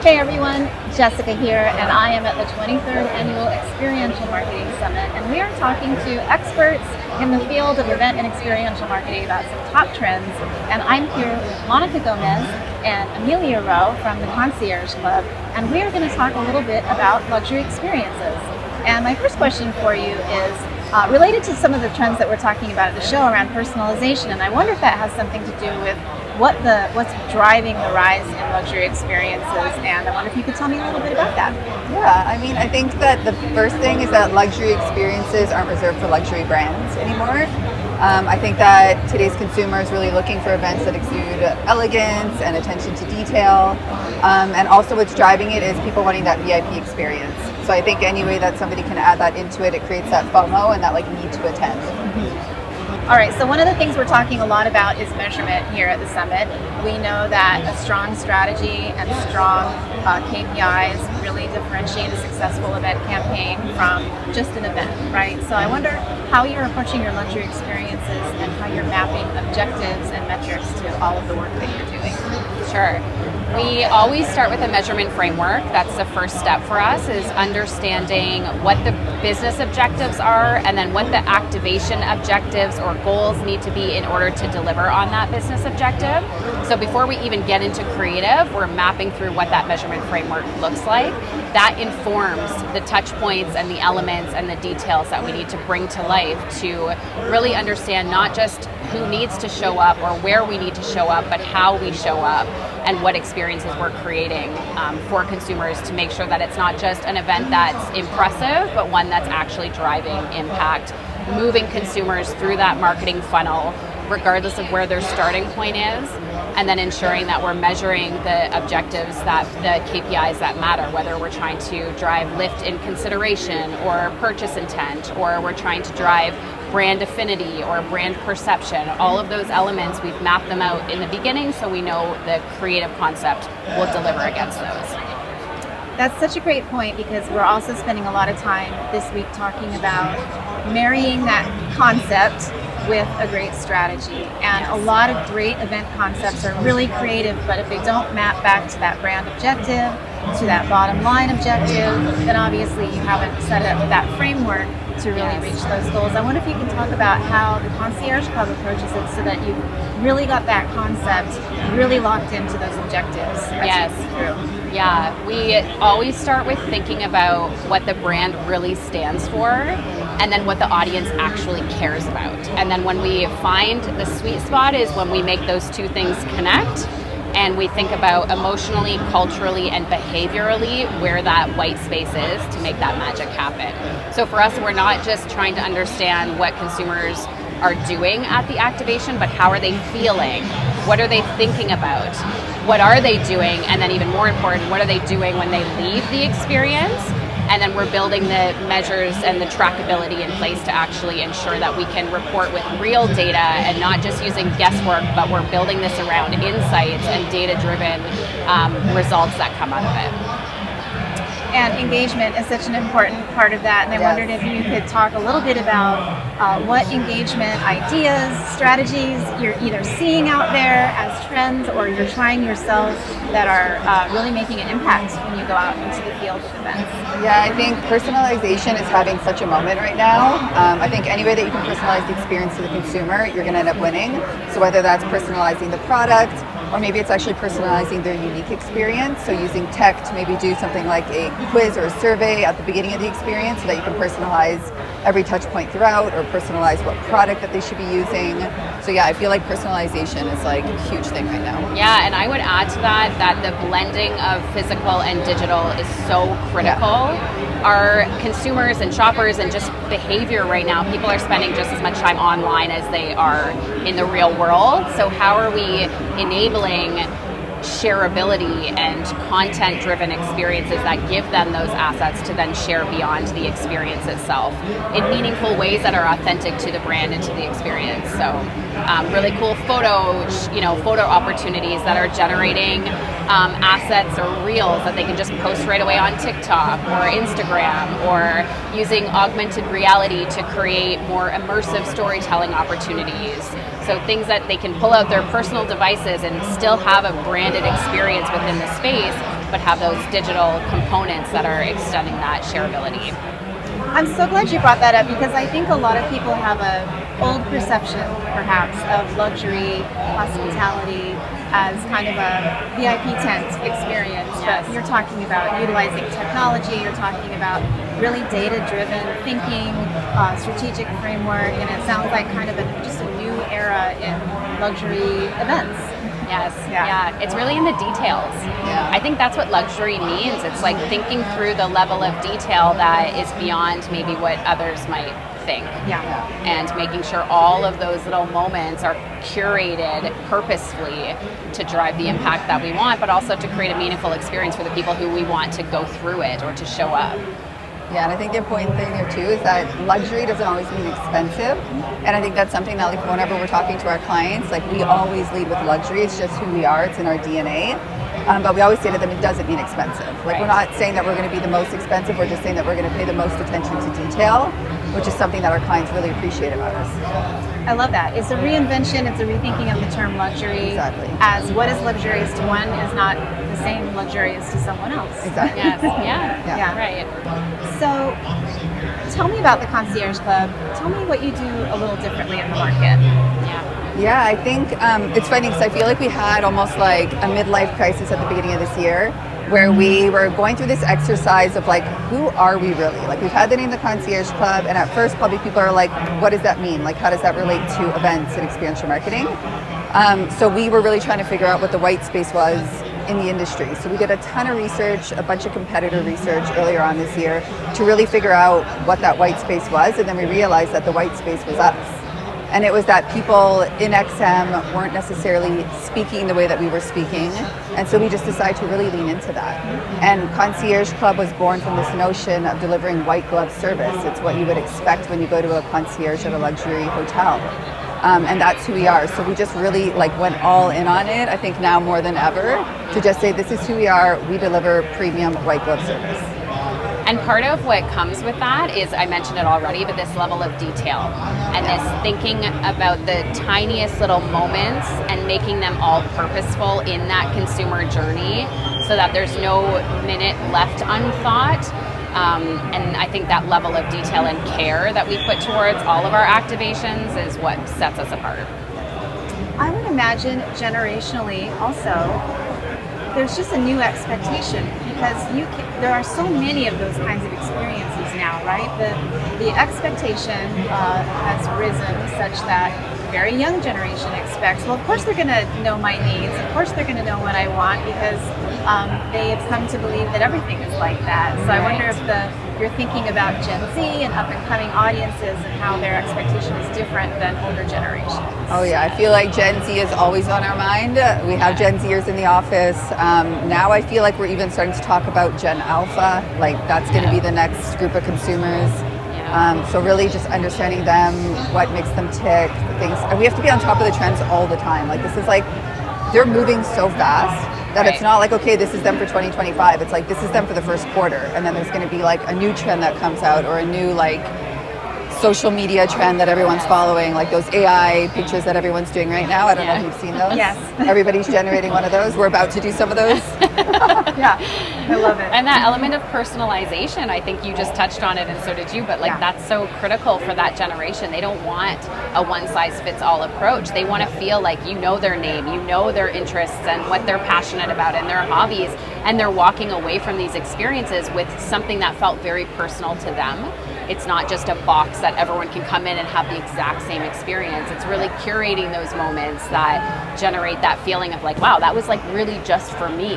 Hey everyone, Jessica here, and I am at the 23rd Annual Experiential Marketing Summit, and we are talking to experts in the field of event and experiential marketing about some top trends. And I'm here with Monica Gomez and Amelia Rowe from the Concierge Club, and we are going to talk a little bit about luxury experiences. And my first question for you is related to some of the trends that we're talking about at the show around personalization, and I wonder if that has something to do with what's driving the rise in luxury experiences, and I wonder if you could tell me a little bit about that. Yeah, I think that the first thing is that luxury experiences aren't reserved for luxury brands anymore. I think that today's consumer is really looking for events that exude elegance and attention to detail, and also what's driving it is people wanting that VIP experience. So I think any way that somebody can add that into it, it creates that FOMO and that need to attend. All right, so one of the things we're talking a lot about is measurement here at the summit. We know that a strong strategy and strong KPIs really differentiate a successful event campaign from just an event, right? So I wonder how you're approaching your luxury experiences and how you're mapping objectives and metrics to all of the work that you're doing. Sure. We always start with a measurement framework. That's the first step for us, is understanding what the business objectives are and then what the activation objectives or goals need to be in order to deliver on that business objective. So before we even get into creative, we're mapping through what that measurement framework looks like. That informs the touch points and the elements and the details that we need to bring to life to really understand not just who needs to show up or where we need to show up, but how we show up and what experiences we're creating for consumers to make sure that it's not just an event that's impressive, but one that's actually driving impact, moving consumers through that marketing funnel, regardless of where their starting point is, and then ensuring that we're measuring the objectives, that the KPIs that matter, whether we're trying to drive lift in consideration or purchase intent, or we're trying to drive brand affinity or brand perception. All of those elements, we've mapped them out in the beginning so we know the creative concept will deliver against those. That's such a great point, because we're also spending a lot of time this week talking about marrying that concept with a great strategy. And a lot of great event concepts are really creative, but if they don't map back to that brand objective, to that bottom line objective, then obviously you haven't set up that framework to really reach those goals. I wonder if you can talk about how the Concierge Club approaches it so that you've really got that concept really locked into those objectives. Yes. Yeah, we always start with thinking about what the brand really stands for and then what the audience actually cares about. And then when we find the sweet spot is when we make those two things connect, and we think about emotionally, culturally, and behaviorally where that white space is to make that magic happen. So for us, we're not just trying to understand what consumers are doing at the activation, but how are they feeling? What are they thinking about? What are they doing? And then even more important, what are they doing when they leave the experience? And then we're building the measures and the trackability in place to actually ensure that we can report with real data and not just using guesswork, but we're building this around insights and data-driven results that come out of it. And engagement is such an important part of that, and I wondered if you could talk a little bit about what engagement ideas, strategies you're either seeing out there as trends or you're trying yourself that are really making an impact when you go out into the field of events. Yeah, I think personalization is having such a moment right now. I think any way that you can personalize the experience to the consumer, you're going to end up winning. So whether that's personalizing the product, or maybe it's actually personalizing their unique experience. So using tech to maybe do something like a quiz or a survey at the beginning of the experience so that you can personalize every touch point throughout, or personalize what product that they should be using. So yeah, I feel like personalization is like a huge thing right now. Yeah, and I would add to that the blending of physical and digital is so critical. Yeah. Our consumers and shoppers and just behavior right now, people are spending just as much time online as they are in the real world. So how are we enabling shareability and content-driven experiences that give them those assets to then share beyond the experience itself in meaningful ways that are authentic to the brand and to the experience. So really cool photo opportunities that are generating assets or reels that they can just post right away on TikTok or Instagram, or using augmented reality to create more immersive storytelling opportunities. So things that they can pull out their personal devices and still have a branded experience within the space, but have those digital components that are extending that shareability. I'm so glad you brought that up because I think a lot of people have a old perception, perhaps, of luxury hospitality as kind of a VIP tent experience. Yes. But you're talking about utilizing technology, you're talking about really data-driven thinking, strategic framework, and it sounds like kind of just a new era in luxury events. Yes, yeah. It's really in the details. Yeah. I think that's what luxury means. It's like thinking through the level of detail that is beyond maybe what others might think. Yeah. And making sure all of those little moments are curated purposefully to drive the impact that we want, but also to create a meaningful experience for the people who we want to go through it or to show up. Yeah, and I think the important thing there too is that luxury doesn't always mean expensive. And I think that's something that like whenever we're talking to our clients, like we always lead with luxury. It's just who we are, it's in our DNA. But we always say to them it doesn't mean expensive. Like we're not saying that we're going to be the most expensive, we're just saying that we're going to pay the most attention to detail, which is something that our clients really appreciate about us. I love that. It's a reinvention, it's a rethinking of the term luxury. Exactly. As what is luxurious to one is not the same luxurious to someone else. Exactly. Yes, yeah, Yeah. right. So tell me about the Concierge Club. Tell me what you do a little differently in the market. Yeah. Yeah, I think it's funny because I feel like we had almost like a midlife crisis at the beginning of this year where we were going through this exercise of like, who are we really? Like we've had the name the Concierge Club, and at first probably people are like, what does that mean? Like how does that relate to events and experiential marketing? So we were really trying to figure out what the white space was in the industry. So we did a ton of research, a bunch of competitor research earlier on this year to really figure out what that white space was, and then we realized that the white space was us. And it was that people in XM weren't necessarily speaking the way that we were speaking. And so we just decided to really lean into that. And Concierge Club was born from this notion of delivering white glove service. It's what you would expect when you go to a concierge at a luxury hotel. And that's who we are. So we just really like went all in on it, I think now more than ever, to just say this is who we are, we deliver premium white glove service. And part of what comes with that is, I mentioned it already, but this level of detail and this thinking about the tiniest little moments and making them all purposeful in that consumer journey so that there's no minute left unthought. And I think that level of detail and care that we put towards all of our activations is what sets us apart. I would imagine generationally also, there's just a new expectation because there are so many of those kinds of experiences now, right? The expectation has risen such that very young generation expects, well, of course they're going to know my needs, of course they're going to know what I want because they have come to believe that everything is like that. So I wonder if you're thinking about Gen Z and up and coming audiences and how their expectation is different than older generations. Oh yeah, I feel like Gen Z is always on our mind. We have Gen Zers in the office. Now I feel like we're even starting to talk about Gen Alpha, like that's going to be the next group of consumers. So really just understanding them, what makes them tick, things. And we have to be on top of the trends all the time. Like this is like, they're moving so fast that it's not like, okay, this is them for 2025. It's like, this is them for the first quarter. And then there's going to be like a new trend that comes out or a new like social media trend that everyone's following, like those AI pictures that everyone's doing right now. I don't know if you've seen those. Yes. Everybody's generating one of those. We're about to do some of those. Yeah, I love it. And that element of personalization, I think you just touched on it and so did you, but like that's so critical for that generation. They don't want a one-size-fits-all approach. They want to feel like you know their name, you know their interests and what they're passionate about and their hobbies, and they're walking away from these experiences with something that felt very personal to them. It's not just a box that everyone can come in and have the exact same experience. It's really curating those moments that generate that feeling of like, wow, that was like really just for me.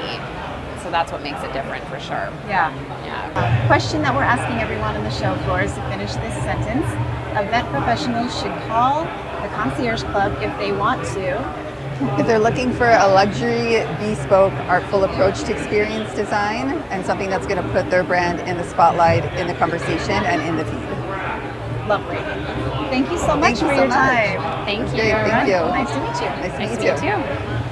So that's what makes it different for sure. Yeah. Question that we're asking everyone on the show floor is to finish this sentence. Event professionals should call the Concierge Club if they want to. If they're looking for a luxury, bespoke, artful approach to experience design and something that's going to put their brand in the spotlight, in the conversation, and in the feed. Lovely. Thank you so much for your time. Thank you. Great, thank you. Nice to meet you. Nice to Nice meet to you. meet you.